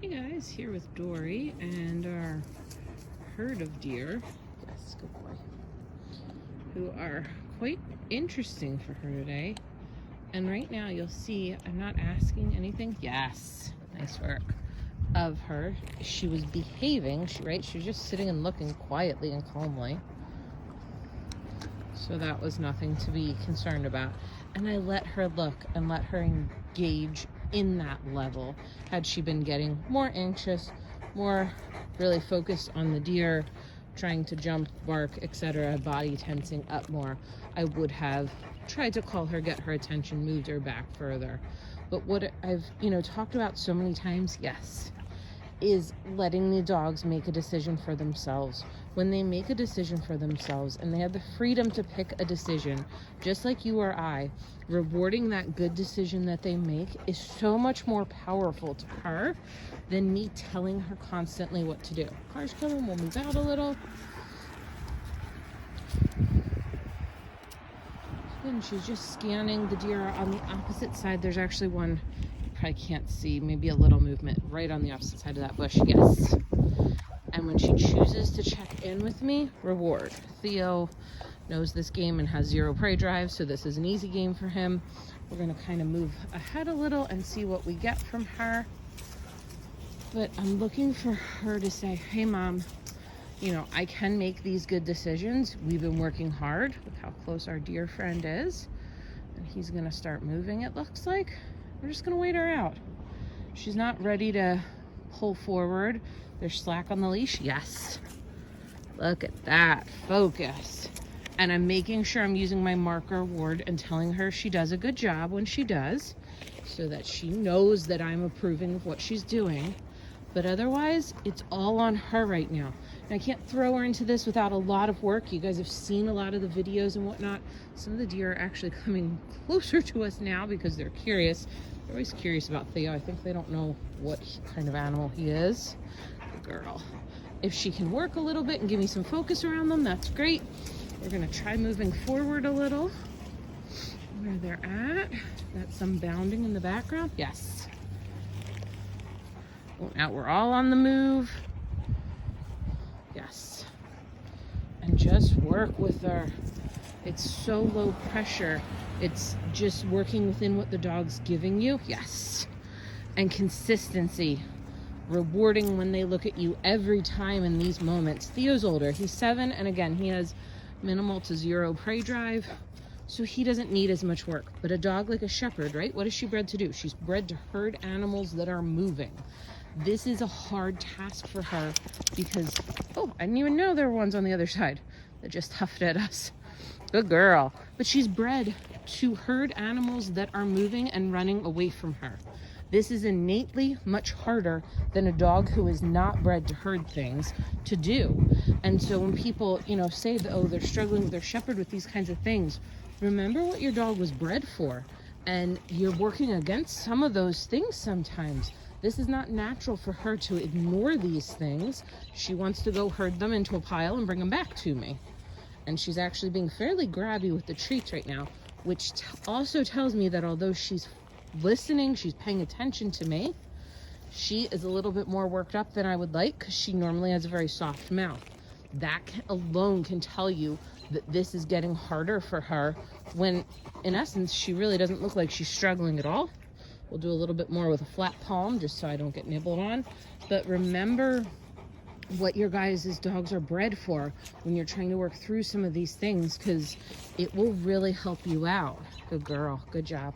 Hey guys, here with Dory and our herd of deer. Yes, good boy. Who are quite interesting for her today. And right now you'll see I'm not asking anything. Yes, nice work. Of her. She was behaving, right? She was just sitting and looking quietly and calmly. So that was nothing to be concerned about. And I let her look and let her engage in that level. Had she been getting more anxious, more really focused on the deer, trying to jump, bark, etc., body tensing up more, I would have tried to call her, get her attention, moved her back further. But what I've, talked about so many times, yes, is letting the dogs make a decision for themselves. When they make a decision for themselves and they have the freedom to pick a decision, just like you or I, rewarding that good decision that they make is so much more powerful to her than me telling her constantly what to do. Car's coming, we'll move out a little. And she's just scanning the deer on the opposite side. There's actually one, you probably can't see, maybe a little movement right on the opposite side of that bush. Yes. And when she chooses to check in with me, reward. Theo knows this game and has 0 prey drive, so this is an easy game for him. We're gonna kind of move ahead a little and see what we get from her. But I'm looking for her to say, hey mom, I can make these good decisions. We've been working hard. Look how close our dear friend is. And he's gonna start moving, it looks like. We're just gonna wait her out. She's not ready to pull forward. There's slack on the leash. Yes. Look at that. Focus. And I'm making sure I'm using my marker ward and telling her she does a good job when she does, so that she knows that I'm approving of what she's doing. But otherwise, it's all on her right now. And I can't throw her into this without a lot of work. You guys have seen a lot of the videos and whatnot. Some of the deer are actually coming closer to us now because they're curious. They're always curious about Theo. I think they don't know what kind of animal he is. The girl. If she can work a little bit and give me some focus around them, that's great. We're gonna try moving forward a little. Where they're at. Got some bounding in the background. Yes. Now we're all on the move. Yes. And just work with her. It's so low pressure. It's just working within what the dog's giving you. Yes. And consistency. Rewarding when they look at you every time in these moments. Theo's older. He's 7, and again, he has minimal to 0 prey drive. So he doesn't need as much work. But a dog like a shepherd, right? What is she bred to do? She's bred to herd animals that are moving. This is a hard task for her because, oh, I didn't even know there were ones on the other side that just huffed at us. Good girl. But she's bred to herd animals that are moving and running away from her. This is innately much harder than a dog who is not bred to herd things to do. And so when people, say that, oh, they're struggling with their shepherd with these kinds of things, remember what your dog was bred for. And you're working against some of those things sometimes. This is not natural for her to ignore these things. She wants to go herd them into a pile and bring them back to me. And she's actually being fairly grabby with the treats right now, which also tells me that although she's listening, she's paying attention to me, she is a little bit more worked up than I would like because she normally has a very soft mouth. That alone can tell you that this is getting harder for her when, in essence, she really doesn't look like she's struggling at all. We'll do a little bit more with a flat palm just so I don't get nibbled on. But remember what your guys' dogs are bred for when you're trying to work through some of these things, because it will really help you out. Good girl. Good job.